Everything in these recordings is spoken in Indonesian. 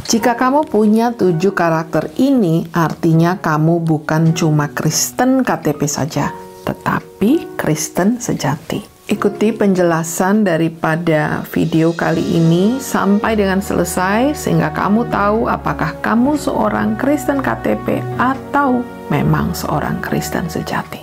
Jika kamu punya 7 karakter ini, artinya kamu bukan cuma Kristen KTP saja, tetapi Kristen sejati. Ikuti penjelasan daripada video kali ini sampai dengan selesai, sehingga kamu tahu apakah kamu seorang Kristen KTP atau memang seorang Kristen sejati.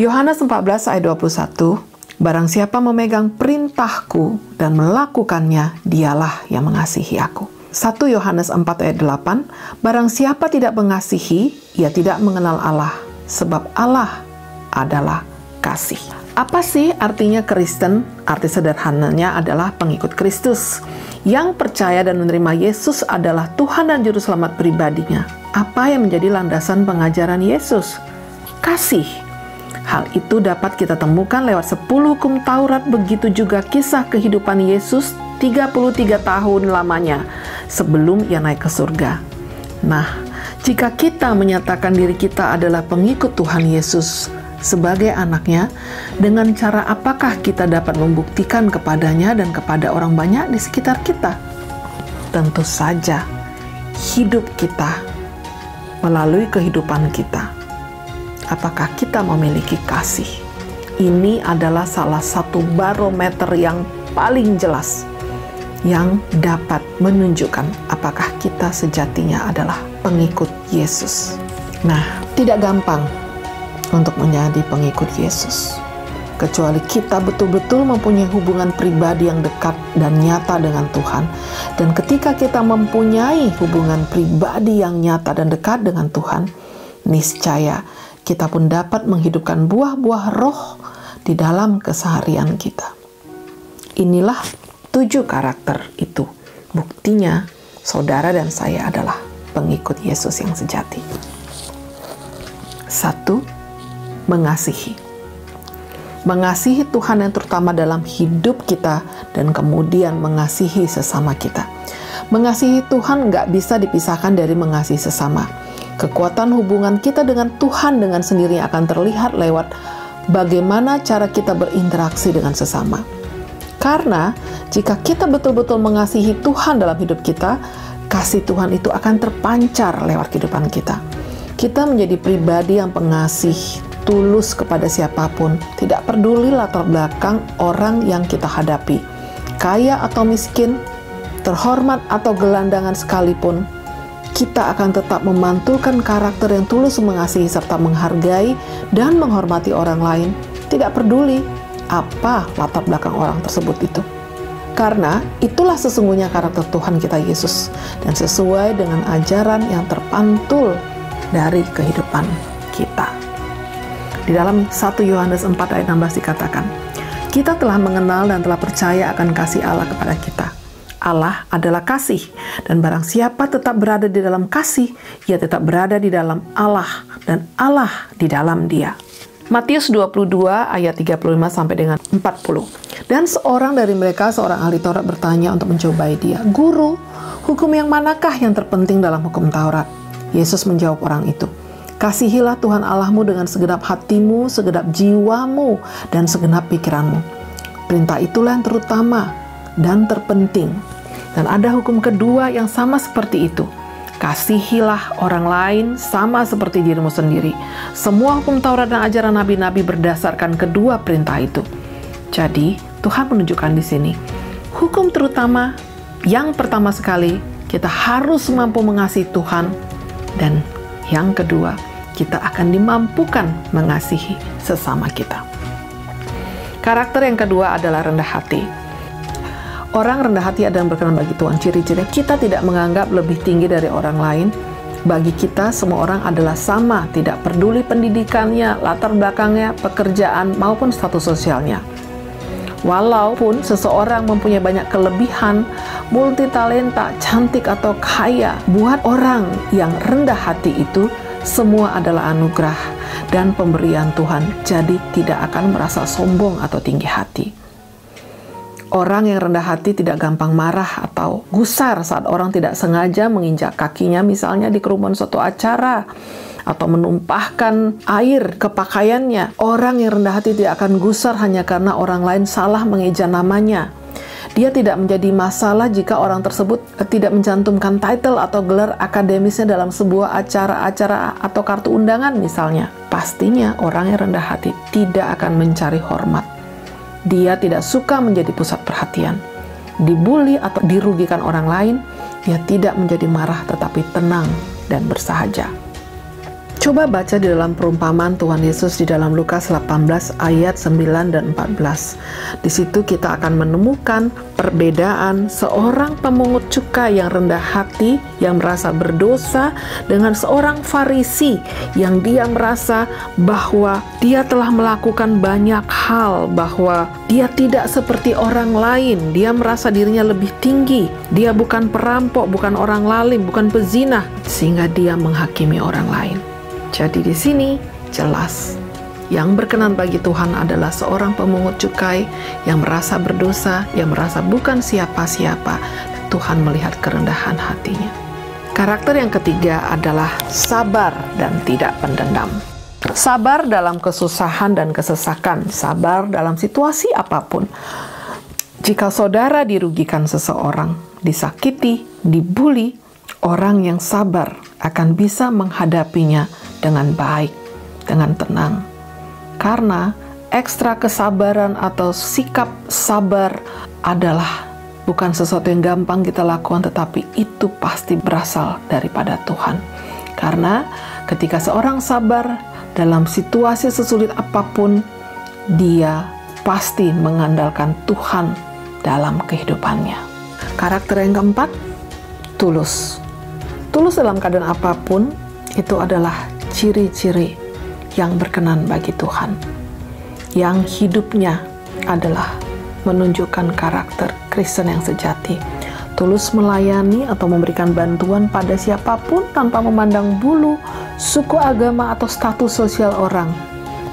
Yohanes 14 ayat 21, barang siapa memegang perintahku dan melakukannya, dialah yang mengasihi aku. 1 Yohanes 4 ayat 8, barang siapa tidak mengasihi, ia tidak mengenal Allah, sebab Allah adalah kasih. Apa sih artinya Kristen? Arti sederhananya adalah pengikut Kristus, yang percaya dan menerima Yesus adalah Tuhan dan Juru Selamat pribadinya. Apa yang menjadi landasan pengajaran Yesus? Kasih. Hal itu dapat kita temukan lewat 10 hukum Taurat, begitu juga kisah kehidupan Yesus 33 tahun lamanya sebelum ia naik ke surga. Nah, jika kita menyatakan diri kita adalah pengikut Tuhan Yesus sebagai anaknya, dengan cara apakah kita dapat membuktikan kepadanya dan kepada orang banyak di sekitar kita? Tentu saja, hidup kita melalui kehidupan kita. Apakah kita memiliki kasih? Ini adalah salah satu barometer yang paling jelas yang dapat menunjukkan apakah kita sejatinya adalah pengikut Yesus. Nah, tidak gampang untuk menjadi pengikut Yesus, kecuali kita betul-betul mempunyai hubungan pribadi yang dekat dan nyata dengan Tuhan. Dan ketika kita mempunyai hubungan pribadi yang nyata dan dekat dengan Tuhan, niscaya kita pun dapat menghidupkan buah-buah roh di dalam keseharian kita. Inilah 7 karakter itu. Buktinya, saudara dan saya adalah pengikut Yesus yang sejati. 1. Mengasihi. Mengasihi Tuhan yang terutama dalam hidup kita, dan kemudian mengasihi sesama kita. Mengasihi Tuhan nggak bisa dipisahkan dari mengasihi sesama. Kekuatan hubungan kita dengan Tuhan dengan sendirinya akan terlihat lewat bagaimana cara kita berinteraksi dengan sesama. Karena jika kita betul-betul mengasihi Tuhan dalam hidup kita, kasih Tuhan itu akan terpancar lewat kehidupan kita. Kita menjadi pribadi yang pengasih, tulus kepada siapapun, tidak peduli latar belakang orang yang kita hadapi, kaya atau miskin, terhormat atau gelandangan sekalipun. Kita akan tetap memantulkan karakter yang tulus mengasihi serta menghargai dan menghormati orang lain, tidak peduli apa latar belakang orang tersebut itu. Karena itulah sesungguhnya karakter Tuhan kita Yesus, dan sesuai dengan ajaran yang terpantul dari kehidupan kita. Di dalam 1 Yohanes 4 ayat 16 dikatakan, kita telah mengenal dan telah percaya akan kasih Allah kepada kita. Allah adalah kasih, dan barang siapa tetap berada di dalam kasih, ia tetap berada di dalam Allah, dan Allah di dalam dia. Matius 22 ayat 35 sampai dengan 40. Dan seorang dari mereka, seorang ahli Taurat, bertanya untuk mencobai dia, "Guru, hukum yang manakah yang terpenting dalam hukum Taurat?" Yesus menjawab orang itu, "Kasihilah Tuhan Allahmu dengan segenap hatimu, segenap jiwamu, dan segenap pikiranmu." Perintah itulah yang terutama dan terpenting. Dan ada hukum kedua yang sama seperti itu. Kasihilah orang lain sama seperti dirimu sendiri. Semua hukum Taurat dan ajaran nabi-nabi berdasarkan kedua perintah itu. Jadi, Tuhan menunjukkan di sini, hukum terutama yang pertama sekali, kita harus mampu mengasihi Tuhan, dan yang kedua, kita akan dimampukan mengasihi sesama kita. Karakter yang kedua adalah rendah hati. Orang rendah hati adalah berkenan bagi Tuhan. Ciri-ciri kita tidak menganggap lebih tinggi dari orang lain. Bagi kita, semua orang adalah sama, tidak peduli pendidikannya, latar belakangnya, pekerjaan, maupun status sosialnya. Walaupun seseorang mempunyai banyak kelebihan, multitalenta, cantik atau kaya, buat orang yang rendah hati itu, semua adalah anugerah dan pemberian Tuhan, jadi tidak akan merasa sombong atau tinggi hati. Orang yang rendah hati tidak gampang marah atau gusar saat orang tidak sengaja menginjak kakinya misalnya di kerumunan suatu acara atau menumpahkan air ke pakaiannya. Orang yang rendah hati tidak akan gusar hanya karena orang lain salah mengeja namanya. Dia tidak menjadi masalah jika orang tersebut tidak mencantumkan title atau gelar akademisnya dalam sebuah acara-acara atau kartu undangan misalnya. Pastinya orang yang rendah hati tidak akan mencari hormat. Dia tidak suka menjadi pusat perhatian. Dibully atau dirugikan orang lain, dia tidak menjadi marah tetapi tenang dan bersahaja. Coba baca di dalam perumpamaan Tuhan Yesus di dalam Lukas 18 ayat 9 dan 14. Di situ kita akan menemukan perbedaan seorang pemungut cukai yang rendah hati, yang merasa berdosa, dengan seorang Farisi yang dia merasa bahwa dia telah melakukan banyak hal, bahwa dia tidak seperti orang lain, dia merasa dirinya lebih tinggi, dia bukan perampok, bukan orang lalim, bukan pezina, sehingga dia menghakimi orang lain. Jadi di sini jelas yang berkenan bagi Tuhan adalah seorang pemungut cukai yang merasa berdosa, yang merasa bukan siapa-siapa. Tuhan melihat kerendahan hatinya. Karakter yang ketiga adalah sabar dan tidak pendendam. Sabar dalam kesusahan dan kesesakan, sabar dalam situasi apapun. Jika saudara dirugikan seseorang, disakiti, dibully, orang yang sabar akan bisa menghadapinya dengan baik, dengan tenang. Karena ekstra kesabaran atau sikap sabar adalah bukan sesuatu yang gampang kita lakukan, tetapi itu pasti berasal daripada Tuhan. Karena ketika seorang sabar dalam situasi sesulit apapun, dia pasti mengandalkan Tuhan dalam kehidupannya. Karakter yang keempat, tulus. Tulus dalam keadaan apapun, itu adalah ciri-ciri yang berkenan bagi Tuhan, yang hidupnya adalah menunjukkan karakter Kristen yang sejati, tulus melayani atau memberikan bantuan pada siapapun tanpa memandang bulu, suku, agama, atau status sosial orang.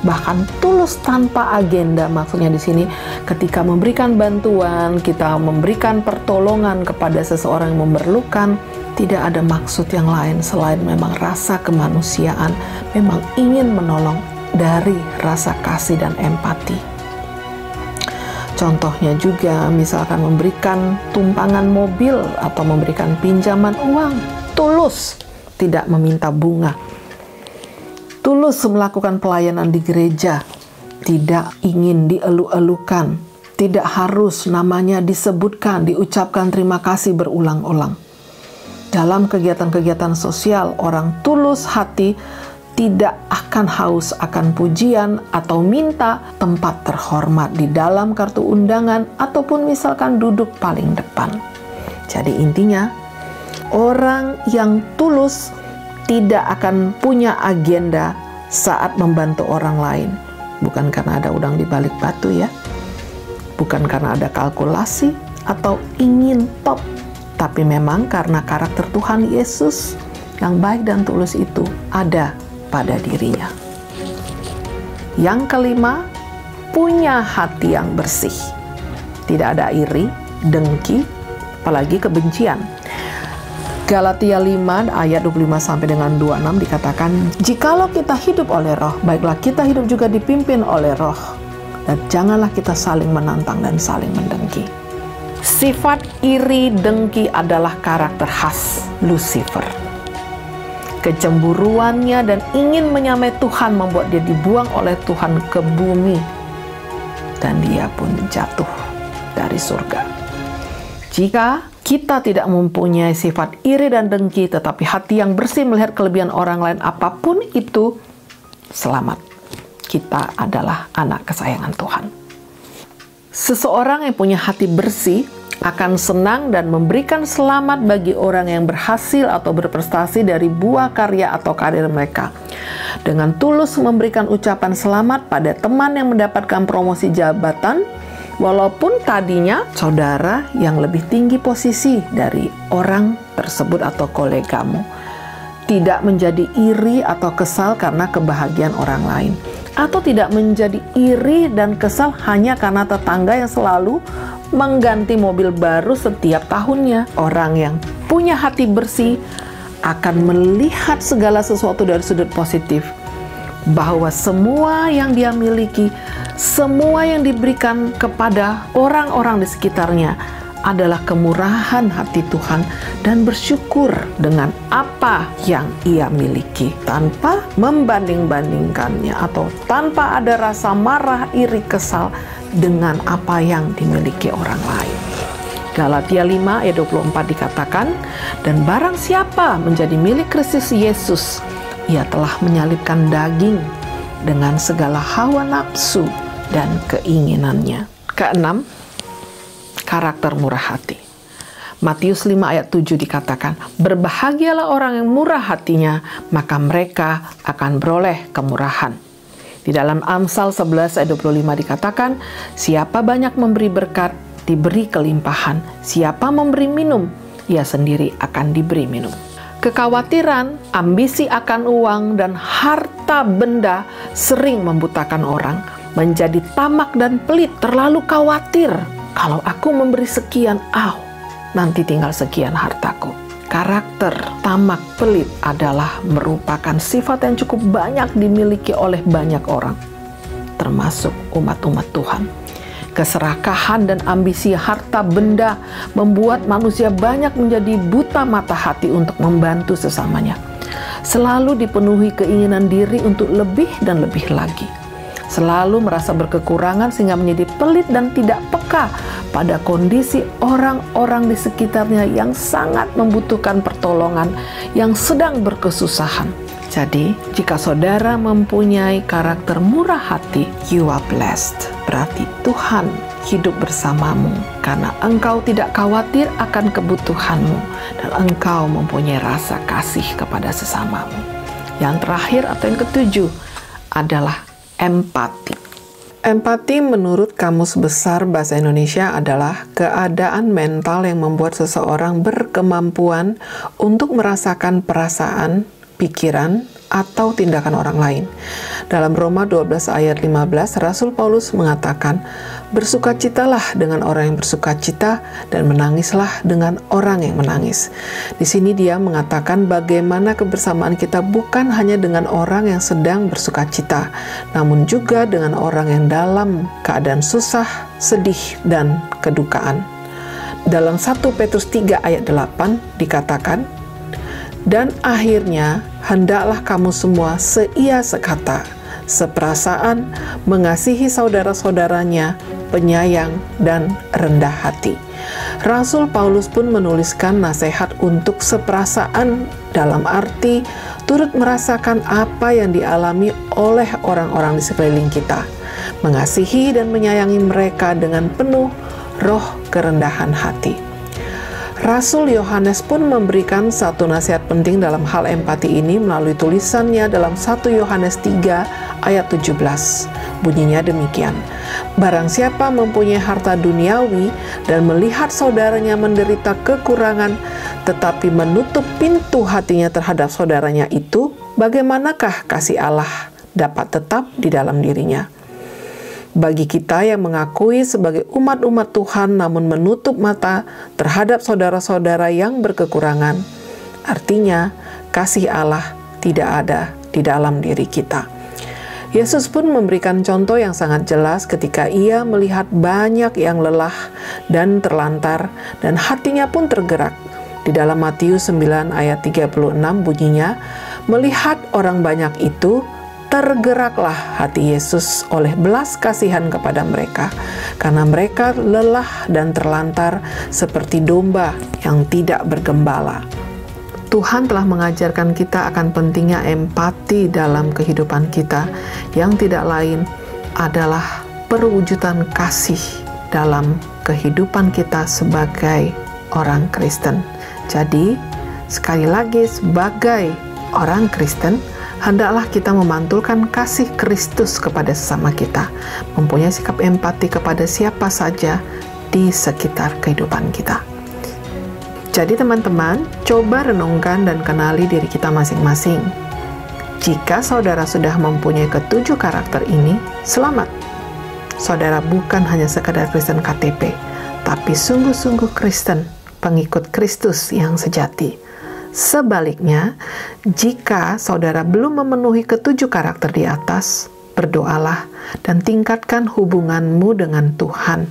Bahkan tulus tanpa agenda, maksudnya di sini ketika memberikan bantuan, kita memberikan pertolongan kepada seseorang yang memerlukan, tidak ada maksud yang lain selain memang rasa kemanusiaan, memang ingin menolong dari rasa kasih dan empati. Contohnya juga misalkan memberikan tumpangan mobil atau memberikan pinjaman uang, tulus, tidak meminta bunga. Tulus melakukan pelayanan di gereja, tidak ingin dielu-elukan, tidak harus namanya disebutkan, diucapkan terima kasih berulang-ulang. Dalam kegiatan-kegiatan sosial, orang tulus hati tidak akan haus akan pujian atau minta tempat terhormat di dalam kartu undangan ataupun misalkan duduk paling depan. Jadi intinya, orang yang tulus tidak akan punya agenda saat membantu orang lain. Bukan karena ada udang di balik batu ya. Bukan karena ada kalkulasi atau ingin top. Tapi memang karena karakter Tuhan Yesus yang baik dan tulus itu ada pada dirinya. Yang kelima, punya hati yang bersih. Tidak ada iri, dengki, apalagi kebencian. Galatia 5 ayat 25 sampai dengan 26 dikatakan, "Jikalau kita hidup oleh roh, baiklah kita hidup juga dipimpin oleh roh. Dan janganlah kita saling menantang dan saling mendengki." Sifat iri dengki adalah karakter khas Lucifer. Kecemburuannya dan ingin menyamai Tuhan membuat dia dibuang oleh Tuhan ke bumi. Dan dia pun jatuh dari surga. Jika kita tidak mempunyai sifat iri dan dengki, tetapi hati yang bersih melihat kelebihan orang lain apapun itu, selamat. Kita adalah anak kesayangan Tuhan. Seseorang yang punya hati bersih akan senang dan memberikan selamat bagi orang yang berhasil atau berprestasi dari buah karya atau karir mereka. Dengan tulus memberikan ucapan selamat pada teman yang mendapatkan promosi jabatan, walaupun tadinya saudara yang lebih tinggi posisi dari orang tersebut atau kolegamu. Tidak menjadi iri atau kesal karena kebahagiaan orang lain. Atau tidak menjadi iri dan kesal hanya karena tetangga yang selalu mengganti mobil baru setiap tahunnya. Orang yang punya hati bersih akan melihat segala sesuatu dari sudut positif, bahwa semua yang dia miliki, semua yang diberikan kepada orang-orang di sekitarnya adalah kemurahan hati Tuhan, dan bersyukur dengan apa yang ia miliki tanpa membanding-bandingkannya atau tanpa ada rasa marah, iri, kesal dengan apa yang dimiliki orang lain. Galatia 5 ayat 24 dikatakan, dan barang siapa menjadi milik Kristus Yesus, ia telah menyalibkan daging dengan segala hawa nafsu dan keinginannya. Keenam, karakter murah hati. Matius 5 ayat 7 dikatakan, berbahagialah orang yang murah hatinya, maka mereka akan beroleh kemurahan. Di dalam Amsal 11 ayat 25 dikatakan, siapa banyak memberi berkat, diberi kelimpahan. Siapa memberi minum, ia sendiri akan diberi minum. Kekhawatiran, ambisi akan uang, dan harta benda sering membutakan orang, menjadi tamak dan pelit, terlalu khawatir. Kalau aku memberi sekian, nanti tinggal sekian hartaku. Karakter tamak pelit adalah merupakan sifat yang cukup banyak dimiliki oleh banyak orang, termasuk umat-umat Tuhan. Keserakahan dan ambisi harta benda membuat manusia banyak menjadi buta mata hati untuk membantu sesamanya. Selalu dipenuhi keinginan diri untuk lebih dan lebih lagi. Selalu merasa berkekurangan sehingga menjadi pelit dan tidak peka pada kondisi orang-orang di sekitarnya yang sangat membutuhkan pertolongan, yang sedang berkesusahan. Jadi, jika saudara mempunyai karakter murah hati, you are blessed. Berarti Tuhan hidup bersamamu karena engkau tidak khawatir akan kebutuhanmu dan engkau mempunyai rasa kasih kepada sesamamu. Yang terakhir atau yang ketujuh adalah empati. Empati menurut Kamus Besar Bahasa Indonesia adalah keadaan mental yang membuat seseorang berkemampuan untuk merasakan perasaan, pikiran, atau tindakan orang lain. Dalam Roma 12 ayat 15, Rasul Paulus mengatakan, bersukacitalah dengan orang yang bersukacita dan menangislah dengan orang yang menangis. Di sini dia mengatakan bagaimana kebersamaan kita bukan hanya dengan orang yang sedang bersukacita, namun juga dengan orang yang dalam keadaan susah, sedih, dan kedukaan. Dalam 1 Petrus 3 ayat 8 dikatakan, dan akhirnya hendaklah kamu semua seia sekata, seperasaan, mengasihi saudara-saudaranya, penyayang, dan rendah hati. Rasul Paulus pun menuliskan nasihat untuk seperasaan dalam arti turut merasakan apa yang dialami oleh orang-orang di sekeliling kita, mengasihi dan menyayangi mereka dengan penuh roh kerendahan hati. Rasul Yohanes pun memberikan satu nasihat penting dalam hal empati ini melalui tulisannya dalam 1 Yohanes 3 ayat 17. Bunyinya demikian, barang siapa mempunyai harta duniawi dan melihat saudaranya menderita kekurangan, tetapi menutup pintu hatinya terhadap saudaranya itu, bagaimanakah kasih Allah dapat tetap di dalam dirinya? Bagi kita yang mengakui sebagai umat-umat Tuhan namun menutup mata terhadap saudara-saudara yang berkekurangan, artinya kasih Allah tidak ada di dalam diri kita. Yesus pun memberikan contoh yang sangat jelas ketika ia melihat banyak yang lelah dan terlantar dan hatinya pun tergerak. Di dalam Matius 9 ayat 36 bunyinya, melihat orang banyak itu, tergeraklah hati Yesus oleh belas kasihan kepada mereka, karena mereka lelah dan terlantar seperti domba yang tidak bergembala. Tuhan telah mengajarkan kita akan pentingnya empati dalam kehidupan kita, yang tidak lain adalah perwujudan kasih dalam kehidupan kita sebagai orang Kristen. Jadi, sekali lagi sebagai orang Kristen, hendaklah kita memantulkan kasih Kristus kepada sesama kita, mempunyai sikap empati kepada siapa saja di sekitar kehidupan kita. Jadi teman-teman, coba renungkan dan kenali diri kita masing-masing. Jika saudara sudah mempunyai ketujuh karakter ini, selamat. Saudara bukan hanya sekadar Kristen KTP, tetapi sungguh-sungguh Kristen, pengikut Kristus yang sejati. Sebaliknya, jika saudara belum memenuhi ketujuh karakter di atas, berdoalah dan tingkatkan hubunganmu dengan Tuhan.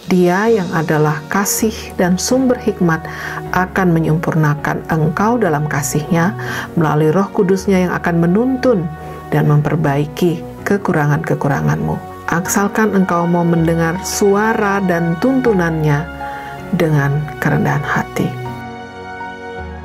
Dia yang adalah kasih dan sumber hikmat akan menyempurnakan engkau dalam kasih-Nya melalui Roh Kudus-Nya yang akan menuntun dan memperbaiki kekurangan-kekuranganmu. Asalkan engkau mau mendengar suara dan tuntunannya dengan kerendahan hati.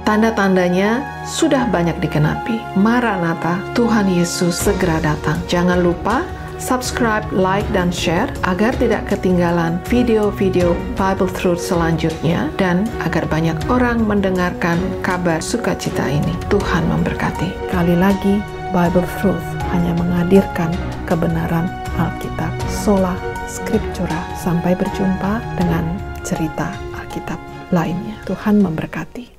Tanda-tandanya sudah banyak dikenapi. Maranatha, Tuhan Yesus segera datang. Jangan lupa subscribe, like, dan share agar tidak ketinggalan video-video Bible Truth selanjutnya dan agar banyak orang mendengarkan kabar sukacita ini. Tuhan memberkati. Kali lagi, Bible Truth hanya menghadirkan kebenaran Alkitab. Sola Scriptura. Sampai berjumpa dengan cerita Alkitab lainnya. Tuhan memberkati.